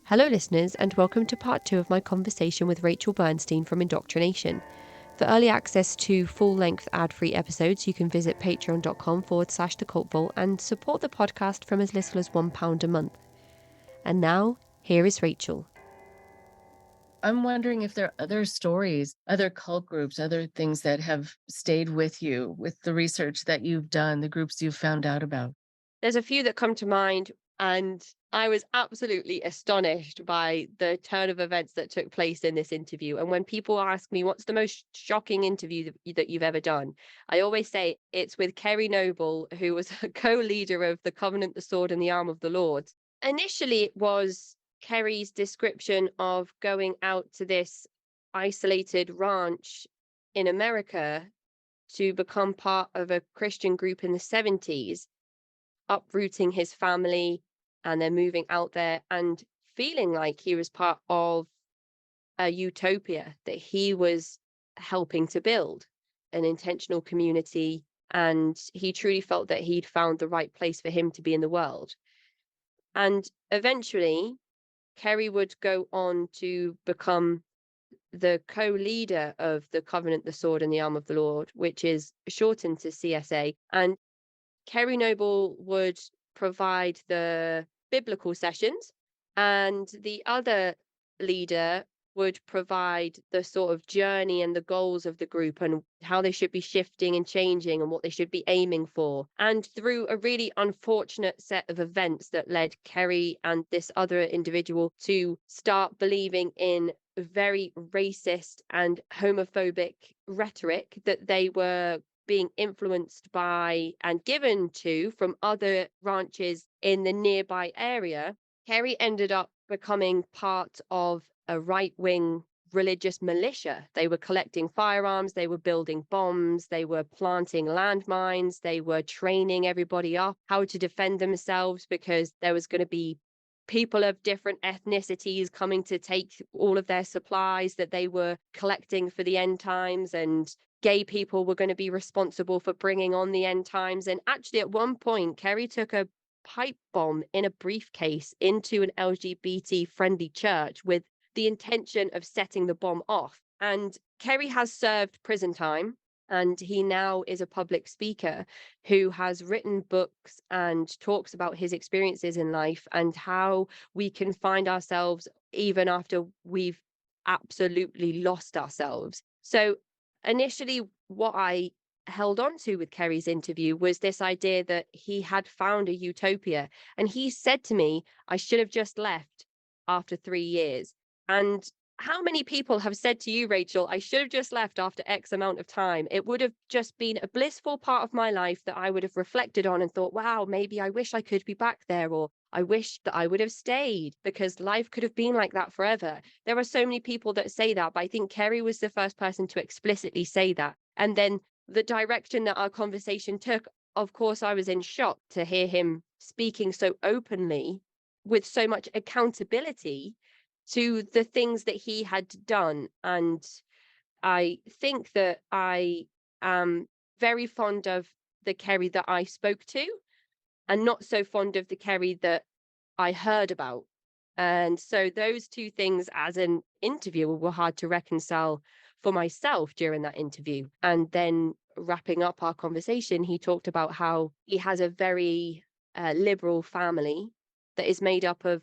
Hello, listeners, and welcome to part 2 of my conversation with Rachel Bernstein from IndoctriNation. For early access to full-length ad-free episodes, you can visit patreon.com/The Cult Vault and support the podcast from as little as £1 a month. And now, here is Rachel. I'm wondering if there are other stories, other cult groups, other things that have stayed with you with the research that you've done, the groups you've found out about. There's a few that come to mind, and I was absolutely astonished by the turn of events that took place in this interview. And when people ask me what's the most shocking interview that you've ever done, I always say it's with Kerry Noble, who was a co-leader of the Covenant, the Sword, and the Arm of the Lord. Initially, it was Kerry's description of going out to this isolated ranch in America to become part of a Christian group in the 70s, uprooting his family and then moving out there and feeling like he was part of a utopia that he was helping to build, an intentional community. And he truly felt that he'd found the right place for him to be in the world. And eventually, Kerry would go on to become the co-leader of the Covenant, the Sword, and the Arm of the Lord, which is shortened to CSA. And Kerry Noble would provide the biblical sessions, and the other leader would provide the sort of journey and the goals of the group and how they should be shifting and changing and what they should be aiming for. And through a really unfortunate set of events that led Kerry and this other individual to start believing in very racist and homophobic rhetoric that they were being influenced by and given to from other ranches in the nearby area, Kerry ended up becoming part of a right-wing religious militia. They were collecting firearms, they were building bombs, they were planting landmines, they were training everybody up how to defend themselves because there was going to be people of different ethnicities coming to take all of their supplies that they were collecting for the end times, and gay people were going to be responsible for bringing on the end times. And actually, at one point, Kerry took a pipe bomb in a briefcase into an LGBT friendly church with the intention of setting the bomb off. And Kerry has served prison time, and he now is a public speaker who has written books and talks about his experiences in life and how we can find ourselves even after we've absolutely lost ourselves. So initially, what I held on to with Kerry's interview was this idea that he had found a utopia. And he said to me, I should have just left after 3 years. And how many people have said to you, Rachel, I should have just left after X amount of time? It would have just been a blissful part of my life that I would have reflected on and thought, wow, maybe I wish I could be back there, or I wish that I would have stayed because life could have been like that forever. There are so many people that say that, but I think Kerry was the first person to explicitly say that. And then the direction that our conversation took, of course, I was in shock to hear him speaking so openly with so much accountability to the things that he had done. And I think that I am very fond of the Kerry that I spoke to and not so fond of the Kerry that I heard about. And so those two things as an interviewer were hard to reconcile for myself during that interview. And then wrapping up our conversation, he talked about how he has a very liberal family that is made up of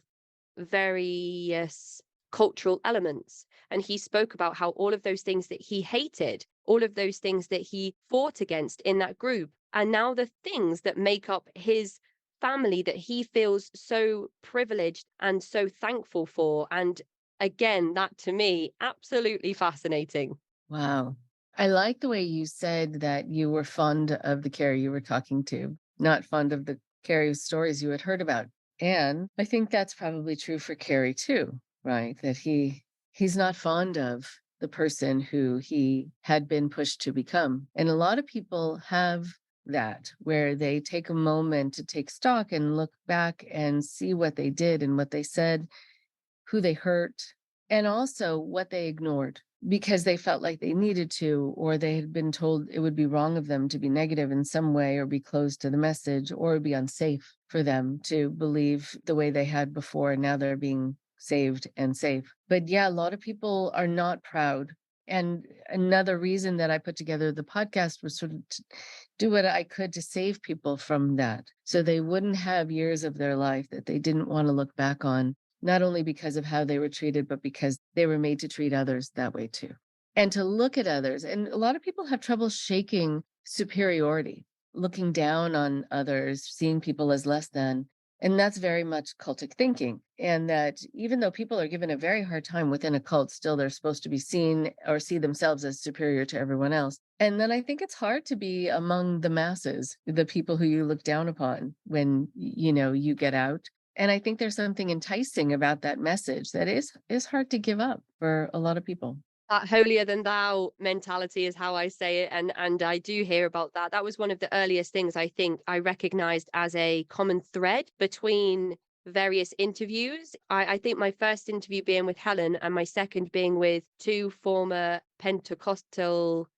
various cultural elements. And he spoke about how all of those things that he hated, all of those things that he fought against in that group, are now the things that make up his family that he feels so privileged and so thankful for. And again, that to me, absolutely fascinating. Wow. I like the way you said that you were fond of the Carrie you were talking to, not fond of the Carrie stories you had heard about. And I think that's probably true for Carrie too, right? That he's not fond of the person who he had been pushed to become. And a lot of people have that, where they take a moment to take stock and look back and see what they did and what they said, who they hurt, and also what they ignored because they felt like they needed to, or they had been told it would be wrong of them to be negative in some way or be closed to the message, or it would be unsafe for them to believe the way they had before. And now they're being saved and safe. But yeah, a lot of people are not proud. And another reason that I put together the podcast was sort of to do what I could to save people from that. So they wouldn't have years of their life that they didn't want to look back on, not only because of how they were treated, but because they were made to treat others that way too. And to look at others. And a lot of people have trouble shaking superiority, looking down on others, seeing people as less than. And that's very much cultic thinking. And that even though people are given a very hard time within a cult, still they're supposed to be seen or see themselves as superior to everyone else. And then I think it's hard to be among the masses, the people who you look down upon when, you get out. And I think there's something enticing about that message that is hard to give up for a lot of people. That holier than thou mentality is how I say it, and I do hear about that. That was one of the earliest things I think I recognized as a common thread between various interviews. I think my first interview being with Helen and my second being with two former Pentecostal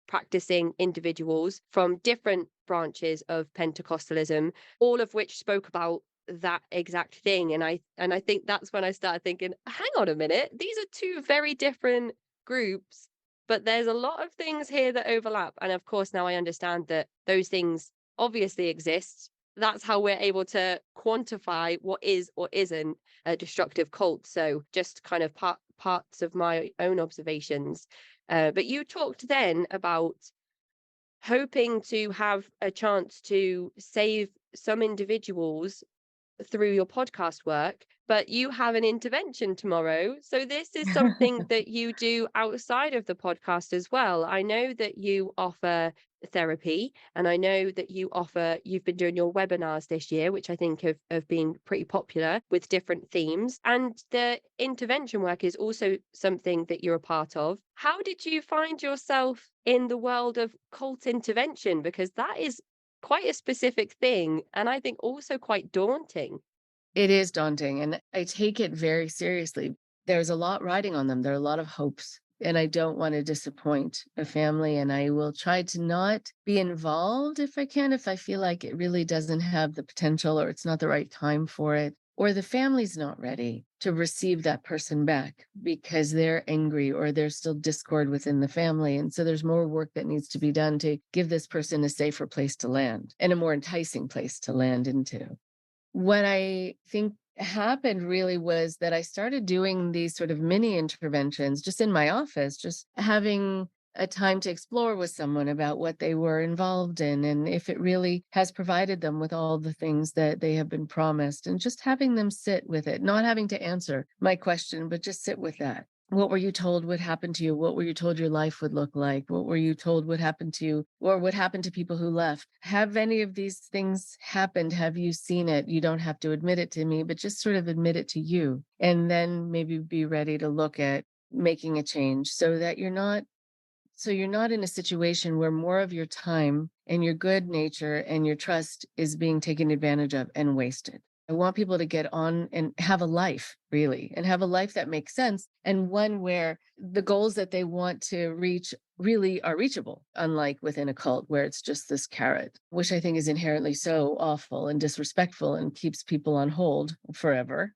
practicing individuals from different branches of Pentecostalism, all of which spoke about that exact thing. And I think that's when I started thinking, hang on a minute, these are two very different groups, but there's a lot of things here that overlap. And of course, now I understand that those things obviously exist. That's how we're able to quantify what is or isn't a destructive cult. So just kind of parts of my own observations. But you talked then about hoping to have a chance to save some individuals through your podcast work, but you have an intervention tomorrow. So this is something that you do outside of the podcast as well. I know that you offer therapy, and I know that you've been doing your webinars this year, which I think have been pretty popular with different themes. And the intervention work is also something that you're a part of. How did you find yourself in the world of cult intervention? Because that is quite a specific thing, and I think also quite daunting. It is daunting, and I take it very seriously. There's a lot riding on them. There are a lot of hopes, and I don't want to disappoint a family, and I will try to not be involved if I can, if I feel like it really doesn't have the potential or it's not the right time for it, or the family's not ready to receive that person back because they're angry or there's still discord within the family. And so there's more work that needs to be done to give this person a safer place to land and a more enticing place to land into. What I think happened really was that I started doing these sort of mini interventions just in my office, just having a time to explore with someone about what they were involved in and if it really has provided them with all the things that they have been promised, and just having them sit with it, not having to answer my question, but just sit with that. What were you told would happen to you? What were you told your life would look like? What were you told would happen to you or would happen to people who left? Have any of these things happened? Have you seen it? You don't have to admit it to me, but just sort of admit it to you. And then maybe be ready to look at making a change so you're not in a situation where more of your time and your good nature and your trust is being taken advantage of and wasted. I want people to get on and have a life, really, and have a life that makes sense, and one where the goals that they want to reach really are reachable, unlike within a cult where it's just this carrot, which I think is inherently so awful and disrespectful and keeps people on hold forever.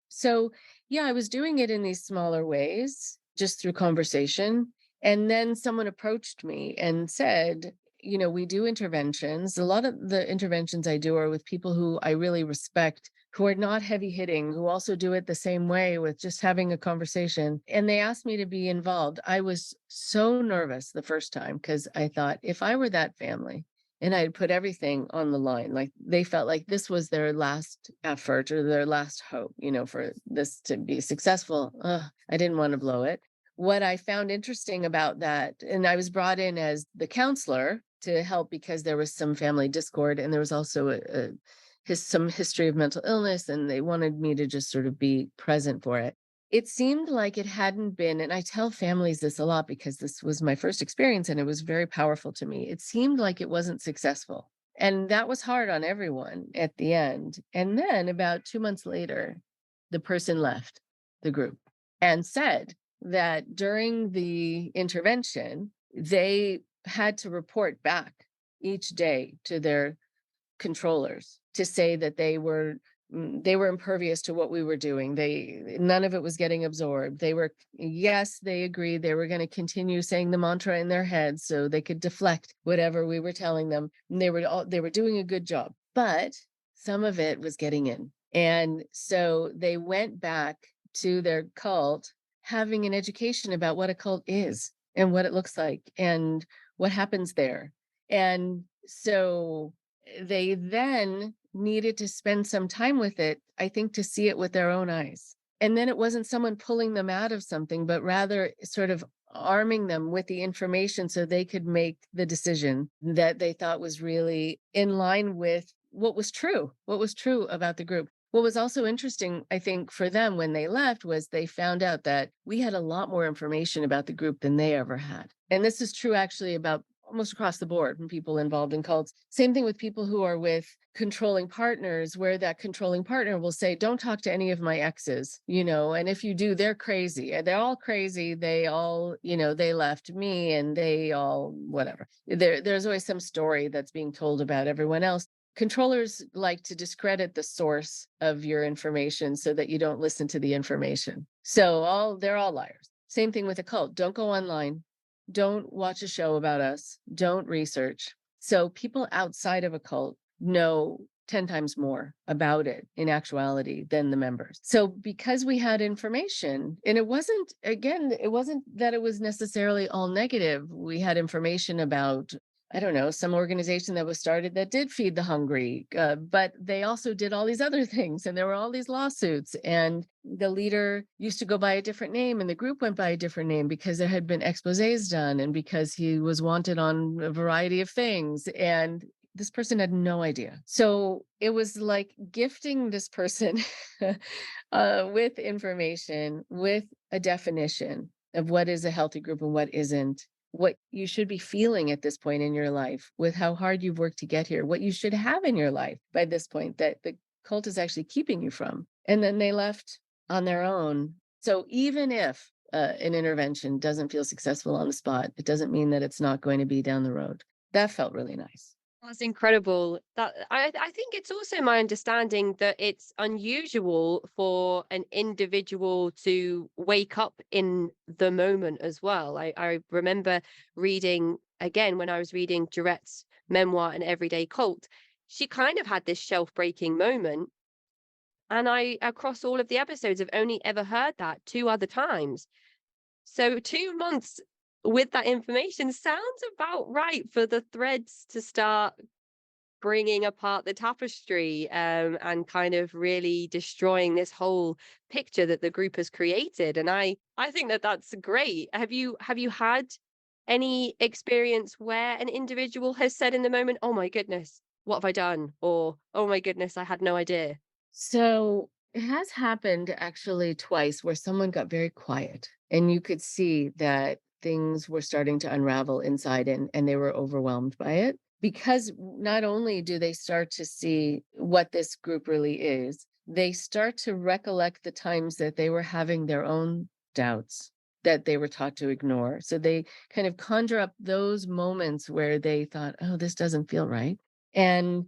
So, yeah, I was doing it in these smaller ways, just through conversation. And then someone approached me and said, we do interventions. A lot of the interventions I do are with people who I really respect, who are not heavy hitting, who also do it the same way with just having a conversation. And they asked me to be involved. I was so nervous the first time because I thought if I were that family, and I had put everything on the line. Like they felt like this was their last effort or their last hope, for this to be successful. Ugh, I didn't want to blow it. What I found interesting about that, and I was brought in as the counselor to help because there was some family discord and there was also some history of mental illness, and they wanted me to just sort of be present for it. It seemed like it hadn't been, and I tell families this a lot because this was my first experience and it was very powerful to me. It seemed like it wasn't successful. And that was hard on everyone at the end. And then about 2 months later, the person left the group and said that during the intervention, they had to report back each day to their controllers to say that they were they were impervious to what we were doing. None of it was getting absorbed. Yes, they agreed they were going to continue saying the mantra in their heads so they could deflect whatever we were telling them. And they were doing a good job, but some of it was getting in. And so they went back to their cult having an education about what a cult is and what it looks like and what happens there. And so they then needed to spend some time with it, I think, to see it with their own eyes. And then it wasn't someone pulling them out of something, but rather sort of arming them with the information so they could make the decision that they thought was really in line with what was true about the group. What was also interesting, I think, for them when they left was they found out that we had a lot more information about the group than they ever had. And this is true actually about almost across the board from people involved in cults. Same thing with people who are with controlling partners, where that controlling partner will say, don't talk to any of my exes, and if you do, they're crazy. They're all crazy. They all, they left me and they all, whatever. There's always some story that's being told about everyone else. Controllers like to discredit the source of your information so that you don't listen to the information. So they're all liars. Same thing with a cult. Don't go online. Don't watch a show about us. Don't research. So people outside of a cult know 10 times more about it in actuality than the members. So because we had information, and it wasn't that it was necessarily all negative. We had information about, I don't know, some organization that was started that did feed the hungry, but they also did all these other things, and there were all these lawsuits, and the leader used to go by a different name, and the group went by a different name because there had been exposés done, and because he was wanted on a variety of things, and this person had no idea. So it was like gifting this person with information, with a definition of what is a healthy group and what isn't, what you should be feeling at this point in your life, with how hard you've worked to get here, what you should have in your life by this point that the cult is actually keeping you from. And then they left on their own. So even if an intervention doesn't feel successful on the spot, it doesn't mean that it's not going to be down the road. That felt really nice. That's incredible. That I think it's also my understanding that it's unusual for an individual to wake up in the moment as well. I remember reading again when I was reading Durette's memoir, An Everyday Cult. She kind of had this shelf-breaking moment, and I, across all of the episodes, have only ever heard that two other times. So 2 months with that information sounds about right for the threads to start bringing apart the tapestry, and kind of really destroying this whole picture that the group has created. And I think that that's great. Have you had any experience where an individual has said in the moment, "Oh my goodness, what have I done?" or "Oh my goodness, I had no idea." So it has happened actually twice where someone got very quiet and you could see that things were starting to unravel inside, and they were overwhelmed by it. Because not only do they start to see what this group really is, they start to recollect the times that they were having their own doubts that they were taught to ignore. So they kind of conjure up those moments where they thought, oh, this doesn't feel right. And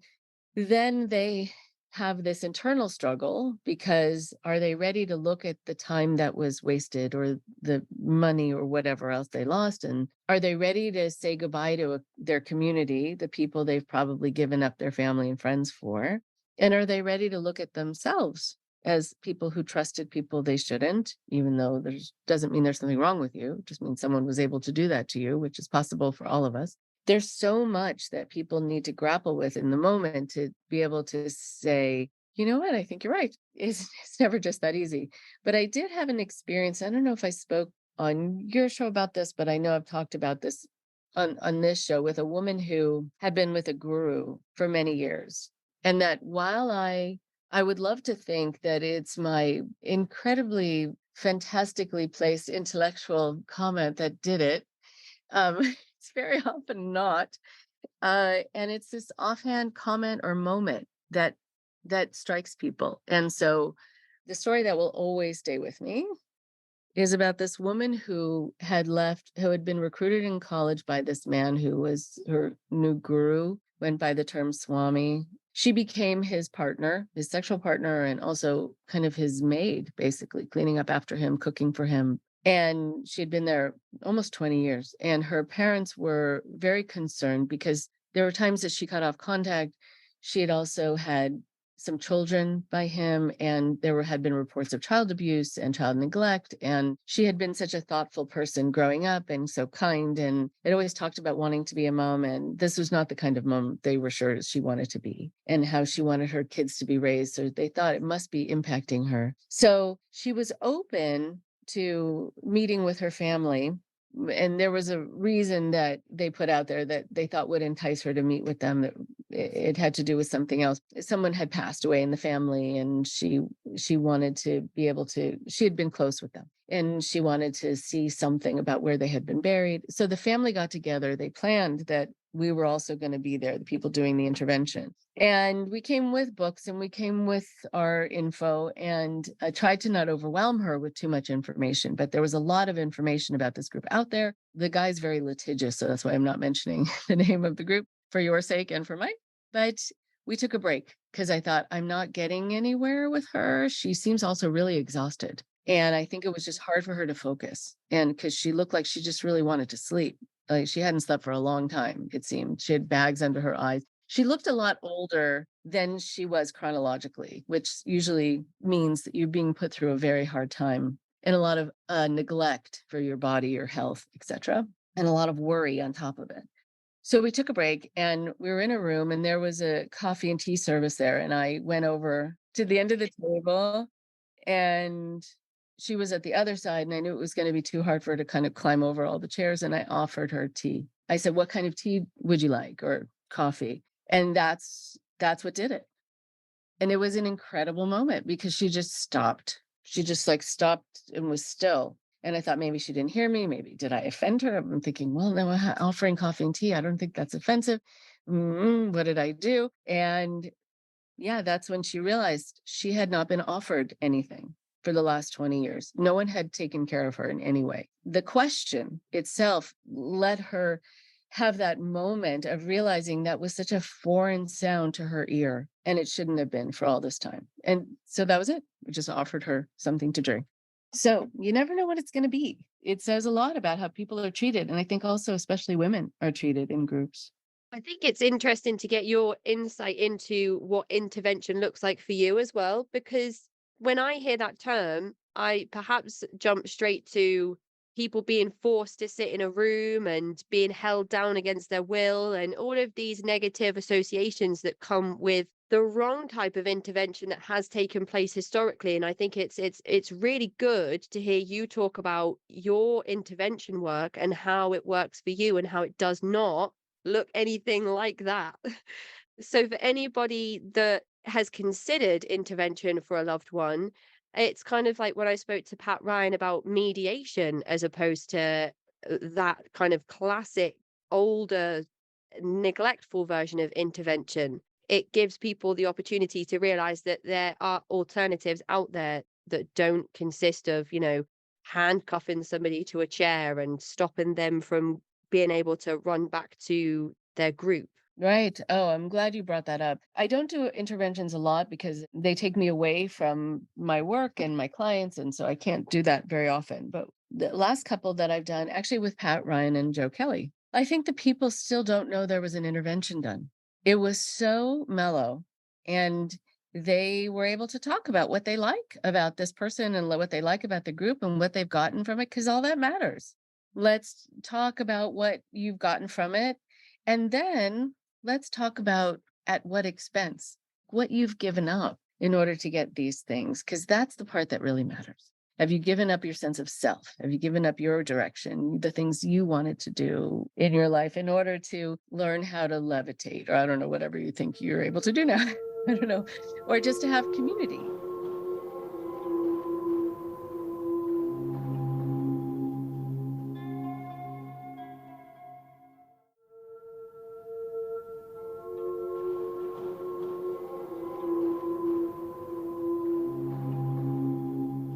then they have this internal struggle because are they ready to look at the time that was wasted or the money or whatever else they lost? And are they ready to say goodbye to their community, the people they've probably given up their family and friends for? And are they ready to look at themselves as people who trusted people they shouldn't, even though there's doesn't mean there's something wrong with you, it just means someone was able to do that to you, which is possible for all of us. There's so much that people need to grapple with in the moment to be able to say, you know what, I think you're right. It's never just that easy. But I did have an experience. I don't know if I spoke on your show about this, but I know I've talked about this on this show with a woman who had been with a guru for many years. And that while I would love to think that it's my incredibly fantastically placed intellectual comment that did it, it's very often not. And it's this offhand comment or moment that strikes people. And so the story that will always stay with me is about this woman who had been recruited in college by this man who was her new guru, went by the term Swami. She became his partner, his sexual partner, and also kind of his maid, basically cleaning up after him, cooking for him. And she had been there almost 20 years. And her parents were very concerned because there were times that she cut off contact. She had also had some children by him, and had been reports of child abuse and child neglect. And she had been such a thoughtful person growing up and so kind, and had always talked about wanting to be a mom. And this was not the kind of mom they were sure she wanted to be, and how she wanted her kids to be raised. So they thought it must be impacting her. So she was open to meeting with her family. And there was a reason that they put out there that they thought would entice her to meet with them. That it had to do with something else. Someone had passed away in the family, and she wanted to be able to. She had been close with them, and she wanted to see something about where they had been buried. So the family got together. They planned that we were also going to be there, the people doing the intervention. And we came with books, and we came with our info, and I tried to not overwhelm her with too much information, but there was a lot of information about this group out there. The guy's very litigious, so that's why I'm not mentioning the name of the group for your sake and for mine. But we took a break because I thought, I'm not getting anywhere with her. She seems also really exhausted. And I think it was just hard for her to focus. And because she looked like she just really wanted to sleep. Like she hadn't slept for a long time, it seemed. She had bags under her eyes. She looked a lot older than she was chronologically, which usually means that you're being put through a very hard time and a lot of neglect for your body, your health, etc., and a lot of worry on top of it. So we took a break, and we were in a room, and there was a coffee and tea service there. And I went over to the end of the table, and she was at the other side, and I knew it was going to be too hard for her to kind of climb over all the chairs. And I offered her tea. I said, "What kind of tea would you like, or coffee?" And that's what did it. And it was an incredible moment because she just stopped. She just like stopped and was still. And I thought maybe she didn't hear me. Maybe did I offend her? I'm thinking, well, no, offering coffee and tea, I don't think that's offensive. What did I do? And yeah, that's when she realized she had not been offered anything for the last 20 years. No one had taken care of her in any way. The question itself let her have that moment of realizing that was such a foreign sound to her ear, and it shouldn't have been for all this time. And so that was it. We just offered her something to drink. So you never know what it's going to be. It says a lot about how people are treated. And I think also, especially women are treated in groups. I think it's interesting to get your insight into what intervention looks like for you as well, because when I hear that term, I perhaps jump straight to people being forced to sit in a room and being held down against their will, and all of these negative associations that come with the wrong type of intervention that has taken place historically. And I think it's really good to hear you talk about your intervention work and how it works for you and how it does not look anything like that. So for anybody that has considered intervention for a loved one, it's kind of like when I spoke to Pat Ryan about mediation as opposed to that kind of classic older neglectful version of intervention. It gives people the opportunity to realize that there are alternatives out there that don't consist of, handcuffing somebody to a chair and stopping them from being able to run back to their group. Right. Oh, I'm glad you brought that up. I don't do interventions a lot because they take me away from my work and my clients. And so I can't do that very often. But the last couple that I've done, actually with Pat Ryan and Joe Kelly, I think the people still don't know there was an intervention done. It was so mellow, and they were able to talk about what they like about this person and what they like about the group and what they've gotten from it, because all that matters. Let's talk about what you've gotten from it. And then let's talk about at what expense, what you've given up in order to get these things, because that's the part that really matters. Have you given up your sense of self? Have you given up your direction, the things you wanted to do in your life in order to learn how to levitate, or I don't know, whatever you think you're able to do now? I don't know, or just to have community.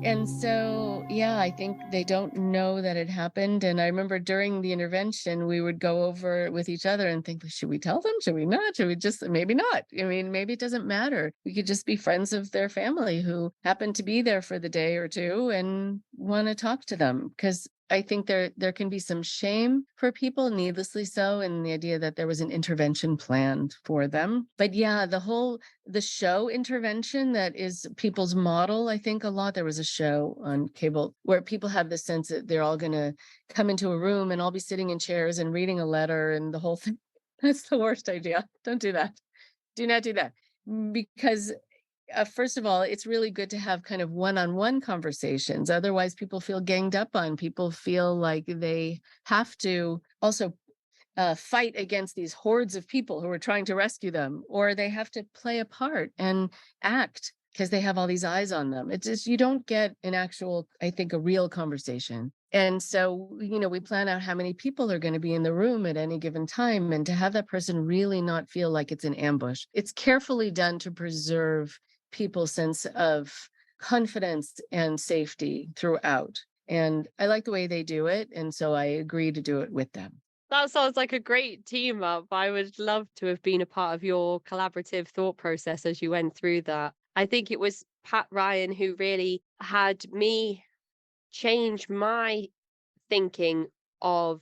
And so, yeah, I think they don't know that it happened. And I remember during the intervention, we would go over it with each other and think, should we tell them? Should we not? Should we just, maybe not? I mean, maybe it doesn't matter. We could just be friends of their family who happen to be there for the day or two and want to talk to them. Because I think there can be some shame for people, needlessly so, in the idea that there was an intervention planned for them. But yeah, the show intervention that is people's model, I think a lot. There was a show on cable where people have the sense that they're all going to come into a room and all be sitting in chairs and reading a letter and the whole thing. That's the worst idea. Don't do that. Do not do that. Because first of all, it's really good to have kind of one-on-one conversations. Otherwise, people feel ganged up on. People feel like they have to also fight against these hordes of people who are trying to rescue them, or they have to play a part and act because they have all these eyes on them. It's just, you don't get an actual, I think, a real conversation. And so, we plan out how many people are going to be in the room at any given time. And to have that person really not feel like it's an ambush, it's carefully done to preserve people's sense of confidence and safety throughout. And I like the way they do it. And so I agree to do it with them. That sounds like a great team up. I would love to have been a part of your collaborative thought process as you went through that. I think it was Pat Ryan who really had me change my thinking of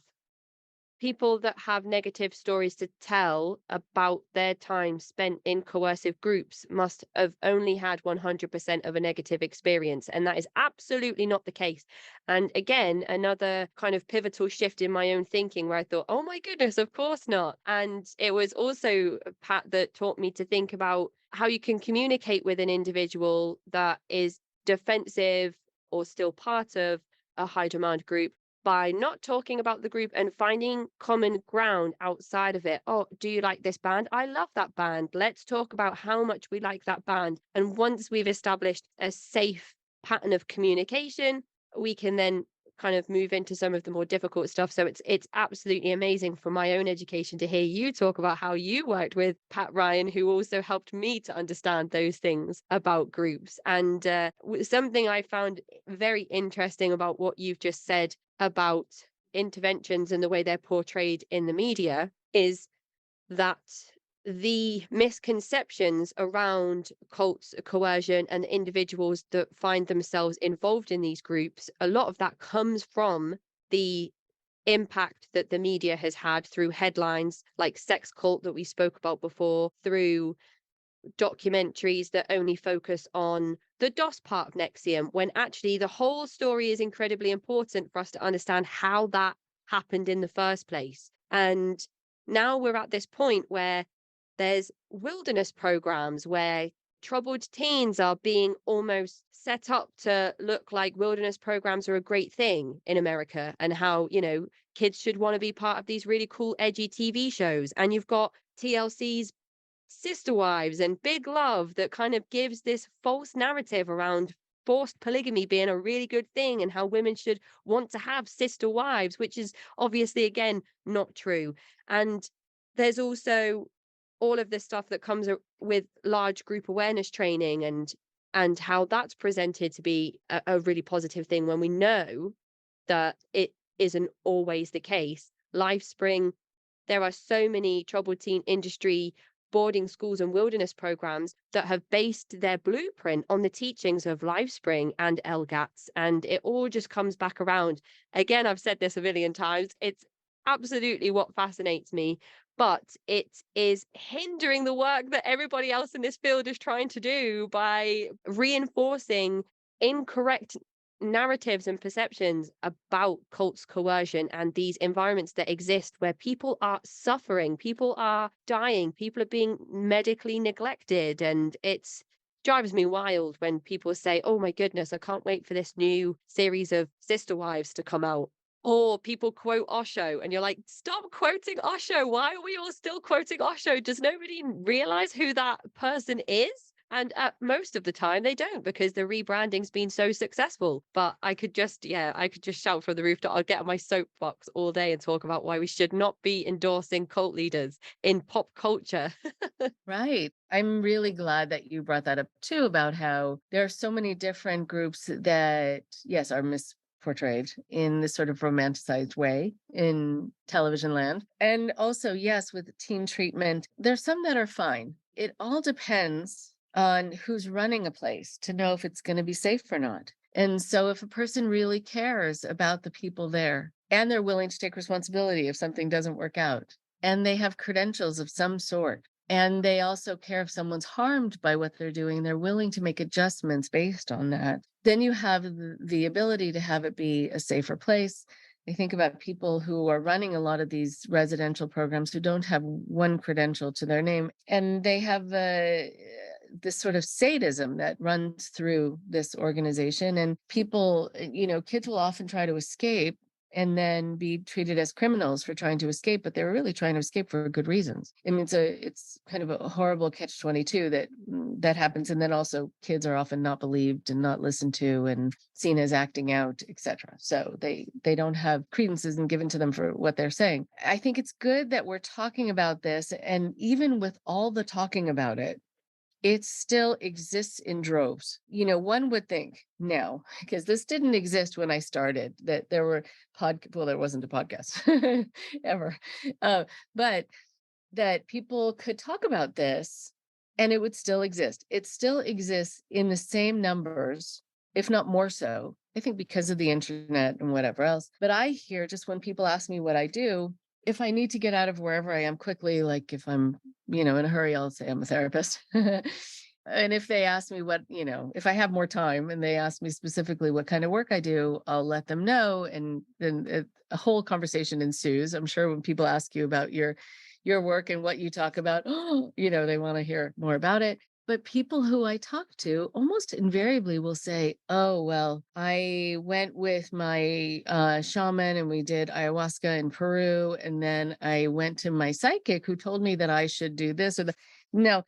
people that have negative stories to tell about their time spent in coercive groups must have only had 100% of a negative experience. And that is absolutely not the case. And again, another kind of pivotal shift in my own thinking where I thought, oh my goodness, of course not. And it was also Pat that taught me to think about how you can communicate with an individual that is defensive or still part of a high demand group by not talking about the group and finding common ground outside of it. Oh, do you like this band? I love that band. Let's talk about how much we like that band. And once we've established a safe pattern of communication, we can then kind of move into some of the more difficult stuff. So it's absolutely amazing for my own education to hear you talk about how you worked with Pat Ryan, who also helped me to understand those things about groups. And something I found very interesting about what you've just said about interventions and the way they're portrayed in the media is that the misconceptions around cults, coercion, and individuals that find themselves involved in these groups, a lot of that comes from the impact that the media has had through headlines like Sex Cult that we spoke about before, through documentaries that only focus on the DOS part of Nexium, when actually the whole story is incredibly important for us to understand how that happened in the first place. And now we're at this point where there's wilderness programs where troubled teens are being almost set up to look like wilderness programs are a great thing in America, and how, kids should want to be part of these really cool, edgy TV shows. And you've got TLC's Sister Wives and Big Love that kind of gives this false narrative around forced polygamy being a really good thing and how women should want to have sister wives, which is obviously, again, not true. And there's also all of this stuff that comes with large group awareness training, and how that's presented to be a really positive thing when we know that it isn't always the case. LifeSpring, there are so many troubled teen industry boarding schools and wilderness programs that have based their blueprint on the teachings of LifeSpring and LGATS, and it all just comes back around. Again, I've said this a million times. It's absolutely what fascinates me, but it is hindering the work that everybody else in this field is trying to do by reinforcing incorrect narratives and perceptions about cults, coercion, and these environments that exist where people are suffering, people are dying, people are being medically neglected. And it's drives me wild when people say, oh my goodness, I can't wait for this new series of Sister Wives to come out. Or people quote Osho, and you're like, stop quoting Osho. Why are we all still quoting Osho? Does nobody realize who that person is? And most of the time they don't, because the rebranding's been so successful. But I could just shout from the rooftop. I'll get on my soapbox all day and talk about why we should not be endorsing cult leaders in pop culture. Right. I'm really glad that you brought that up too, about how there are so many different groups that, yes, are misportrayed in this sort of romanticized way in television land. And also, yes, with teen treatment, there's some that are fine. It all depends on who's running a place to know if it's going to be safe or not. And so if a person really cares about the people there and they're willing to take responsibility if something doesn't work out, and they have credentials of some sort, and they also care if someone's harmed by what they're doing, they're willing to make adjustments based on that, then you have the ability to have it be a safer place. I think about people who are running a lot of these residential programs who don't have one credential to their name, and they have this sort of sadism that runs through this organization. And people, kids will often try to escape and then be treated as criminals for trying to escape, but they were really trying to escape for good reasons. I mean, it's kind of a horrible catch-22 that happens. And then also kids are often not believed and not listened to and seen as acting out, etc. So they don't have credence isn't given to them for what they're saying. I think it's good that we're talking about this, and even with all the talking about it still exists in droves. One would think now, because this didn't exist when I started, that there were well, there wasn't a podcast ever, but that people could talk about this and it would still exist. It still exists in the same numbers, if not more so, I think, because of the internet and whatever else. But I hear, just when people ask me what I do, if I need to get out of wherever I am quickly, like if I'm, in a hurry, I'll say I'm a therapist. And if they ask me if I have more time and they ask me specifically what kind of work I do, I'll let them know. And then a whole conversation ensues. I'm sure when people ask you about your work and what you talk about, they want to hear more about it. But people who I talk to almost invariably will say, oh, well, I went with my shaman and we did ayahuasca in Peru. And then I went to my psychic who told me that I should do this or that. Now,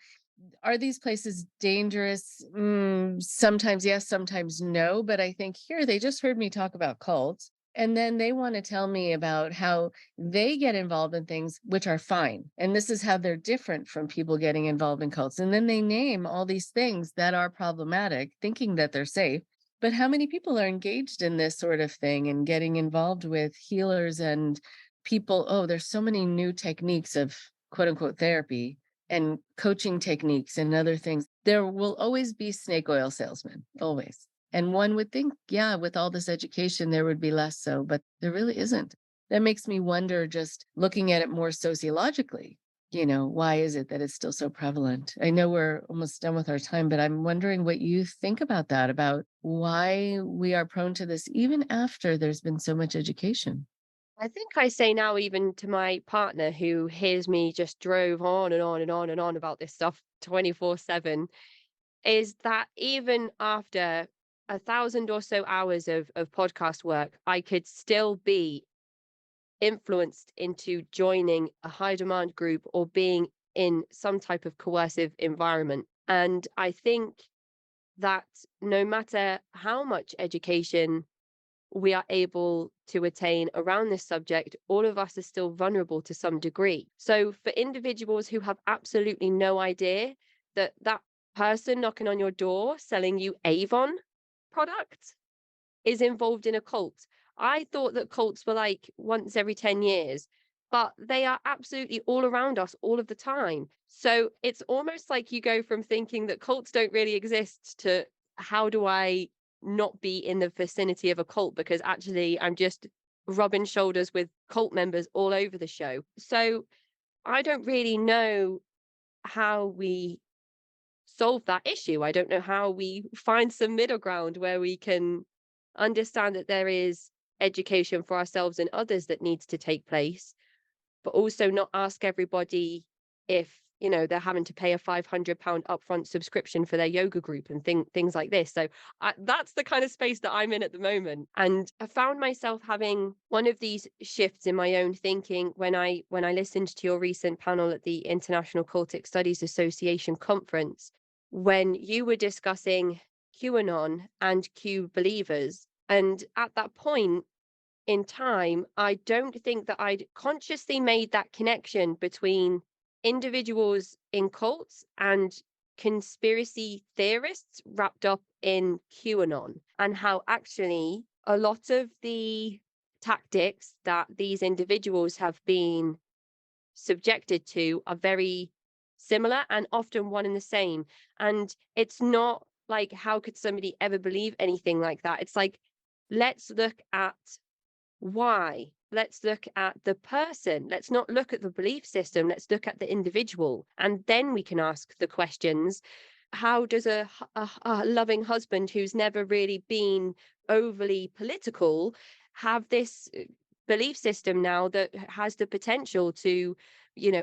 are these places dangerous? Sometimes yes, sometimes no. But I think here they just heard me talk about cults. And then they want to tell me about how they get involved in things which are fine. And this is how they're different from people getting involved in cults. And then they name all these things that are problematic, thinking that they're safe. But how many people are engaged in this sort of thing and getting involved with healers and people? Oh, there's so many new techniques of quote unquote therapy and coaching techniques and other things. There will always be snake oil salesmen, always. And one would think, yeah, with all this education, there would be less so, but there really isn't. That makes me wonder, just looking at it more sociologically, why is it that it's still so prevalent? I know we're almost done with our time, but I'm wondering what you think about that, about why we are prone to this, even after there's been so much education. I think I say now, even to my partner who hears me just drove on and on and on and on about this stuff 24/7, is that even after 1,000 or so hours of podcast work, I could still be influenced into joining a high demand group or being in some type of coercive environment. And I think that no matter how much education we are able to attain around this subject, all of us are still vulnerable to some degree. So, for individuals who have absolutely no idea that that person knocking on your door selling you Avon products is involved in a cult, I thought that cults were like once every 10 years, but they are absolutely all around us all of the time. So, it's almost like you go from thinking that cults don't really exist to how do I not be in the vicinity of a cult, because actually I'm just rubbing shoulders with cult members all over the show. So I don't really know how we solve that issue. I don't know how we find some middle ground where we can understand that there is education for ourselves and others that needs to take place, but also not ask everybody if they're having to pay a £500 upfront subscription for their yoga group and things like this. So that's the kind of space that I'm in at the moment, and I found myself having one of these shifts in my own thinking when I listened to your recent panel at the International Cultic Studies Association conference, when you were discussing QAnon and Q believers. And at that point in time, I don't think that I'd consciously made that connection between individuals in cults and conspiracy theorists wrapped up in QAnon, and how actually a lot of the tactics that these individuals have been subjected to are very similar and often one and the same. And it's not like, how could somebody ever believe anything like that? It's like, let's look at why. Let's look at the person. Let's not look at the belief system. Let's look at the individual. And then we can ask the questions. How does a loving husband who's never really been overly political have this belief system now that has the potential to,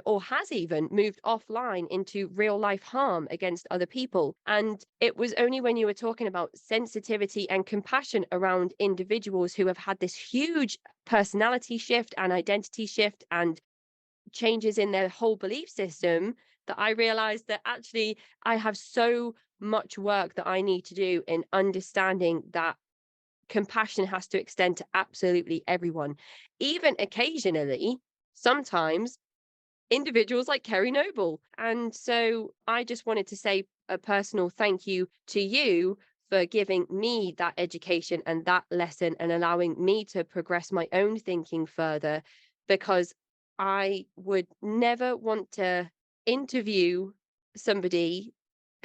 or has even moved offline into real life harm against other people? And it was only when you were talking about sensitivity and compassion around individuals who have had this huge personality shift and identity shift and changes in their whole belief system that I realized that actually I have so much work that I need to do in understanding that compassion has to extend to absolutely everyone, even occasionally, sometimes individuals like Kerry Noble. And so I just wanted to say a personal thank you to you for giving me that education and that lesson and allowing me to progress my own thinking further, because I would never want to interview somebody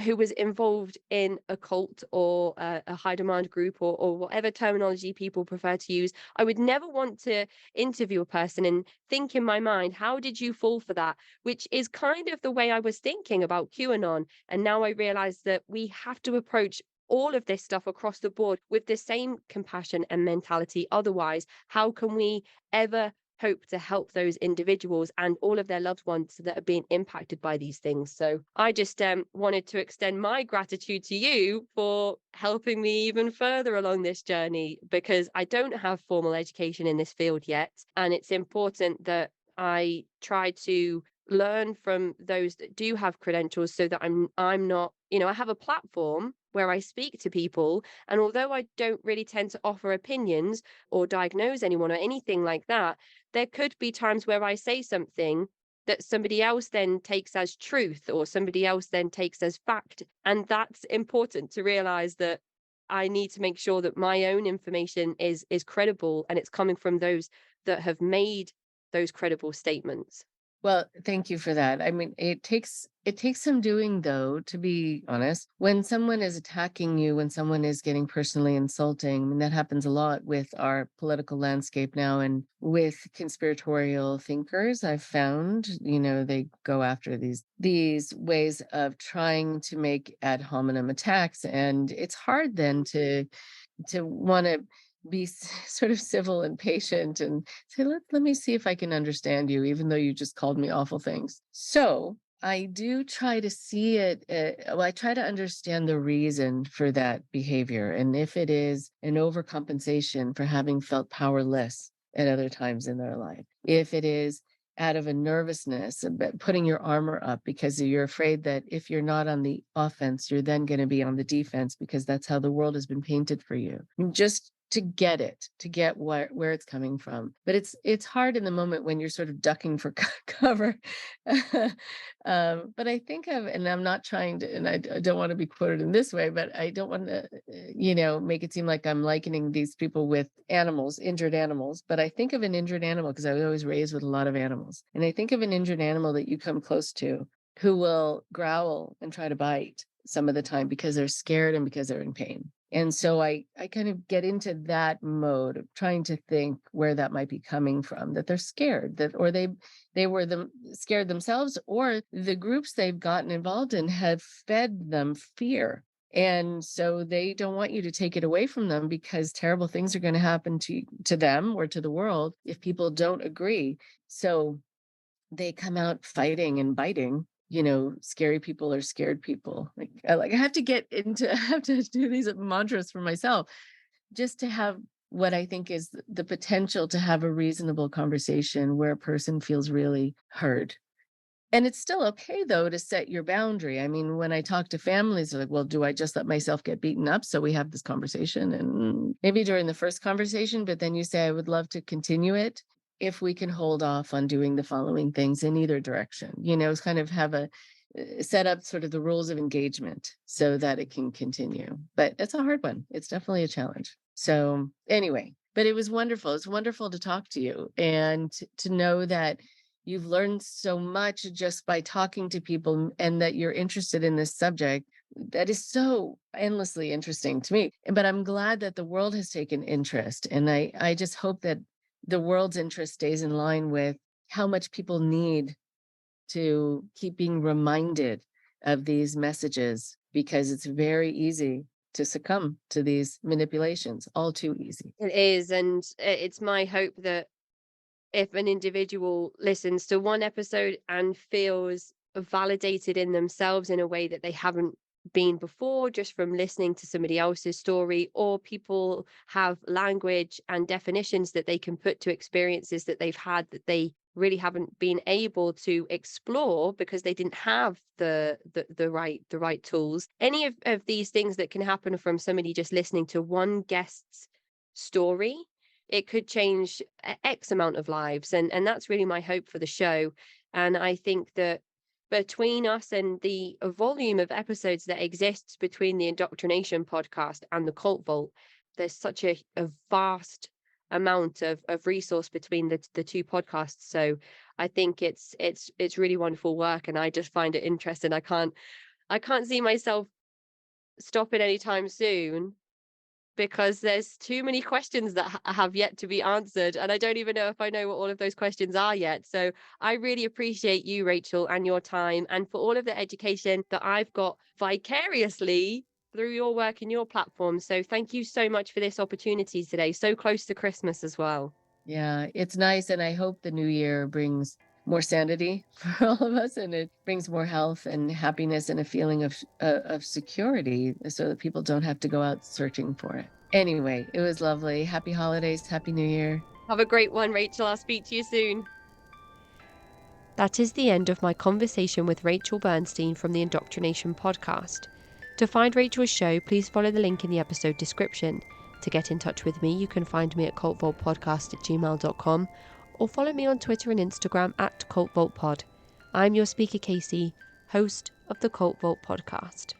who was involved in a cult or a high demand group, or whatever terminology people prefer to use. I would never want to interview a person and think in my mind, how did you fall for that? Which is kind of the way I was thinking about QAnon. And now I realize that we have to approach all of this stuff across the board with the same compassion and mentality. Otherwise, how can we ever hope to help those individuals and all of their loved ones that are being impacted by these things? So I just wanted to extend my gratitude to you for helping me even further along this journey, because I don't have formal education in this field yet, and it's important that I try to learn from those that do have credentials, so that I'm not, I have a platform where I speak to people, and although I don't really tend to offer opinions or diagnose anyone or anything like that, there could be times where I say something that somebody else then takes as truth, or somebody else then takes as fact. And that's important to realize, that I need to make sure that my own information is credible and it's coming from those that have made those credible statements. Well, thank you for that. I mean, it takes some doing, though, to be honest. When someone is attacking you, when someone is getting personally insulting, I mean, that happens a lot with our political landscape now, and with conspiratorial thinkers. I've found, they go after these ways of trying to make ad hominem attacks, and it's hard then to want to be sort of civil and patient and say, let me see if I can understand you, even though you just called me awful things. So I do try to see it. Well, I try to understand the reason for that behavior. And if it is an overcompensation for having felt powerless at other times in their life, if it is out of a nervousness about putting your armor up because you're afraid that if you're not on the offense, you're then going to be on the defense, because that's how the world has been painted for you. Just to get it, to get where it's coming from. But it's hard in the moment when you're sort of ducking for cover. But I think of, and I'm not trying to, and I don't want to be quoted in this way, but I don't want to, make it seem like I'm likening these people with animals, injured animals. But I think of an injured animal because I was always raised with a lot of animals. And I think of an injured animal that you come close to who will growl and try to bite some of the time because they're scared and because they're in pain. And so I kind of get into that mode of trying to think where that might be coming from, that they're scared, that or they were scared themselves, or the groups they've gotten involved in have fed them fear. And so they don't want you to take it away from them, because terrible things are going to happen to them or to the world if people don't agree. So they come out fighting and biting. Scary people are scared people. I have to get into, I have to do these mantras for myself, just to have what I think is the potential to have a reasonable conversation where a person feels really heard. And it's still okay, though, to set your boundary. I mean, when I talk to families, they're like, well, do I just let myself get beaten up? So we have this conversation, and maybe during the first conversation, but then you say, I would love to continue it if we can hold off on doing the following things in either direction. It's kind of have a set up sort of the rules of engagement so that it can continue. But it's a hard one. It's definitely a challenge. So anyway, but it was wonderful. It's wonderful to talk to you and to know that you've learned so much just by talking to people and that you're interested in this subject that is so endlessly interesting to me. But I'm glad that the world has taken interest. And I just hope that the world's interest stays in line with how much people need to keep being reminded of these messages, because it's very easy to succumb to these manipulations, all too easy. It is, and it's my hope that if an individual listens to one episode and feels validated in themselves in a way that they haven't been before, just from listening to somebody else's story, or people have language and definitions that they can put to experiences that they've had that they really haven't been able to explore because they didn't have the right tools. Any of these things that can happen from somebody just listening to one guest's story, it could change X amount of lives. And that's really my hope for the show. And I think that between us and the volume of episodes that exists between the Indoctrination podcast and the Cult Vault, there's such a vast amount of resource between the two podcasts. So I think it's really wonderful work, and I just find it interesting. I can't see myself stopping anytime soon, because there's too many questions that have yet to be answered, and I don't even know if I know what all of those questions are yet. So I really appreciate you, Rachel, and your time, and for all of the education that I've got vicariously through your work and your platform. So thank you so much for this opportunity today, so close to Christmas as well. Yeah, it's nice, and I hope the new year brings more sanity for all of us, and it brings more health and happiness and a feeling of security, so that people don't have to go out searching for it. Anyway, it was lovely. Happy holidays, happy New Year. Have a great one, Rachel. I'll speak to you soon. That is the end of my conversation with Rachel Bernstein from the Indoctrination podcast. To find Rachel's show, please follow the link in the episode description. To get in touch with me, you can find me at cultvaultpodcast@gmail.com, or follow me on Twitter and Instagram @cultvaultpod. I'm your speaker, Casey, host of the Cult Vault podcast.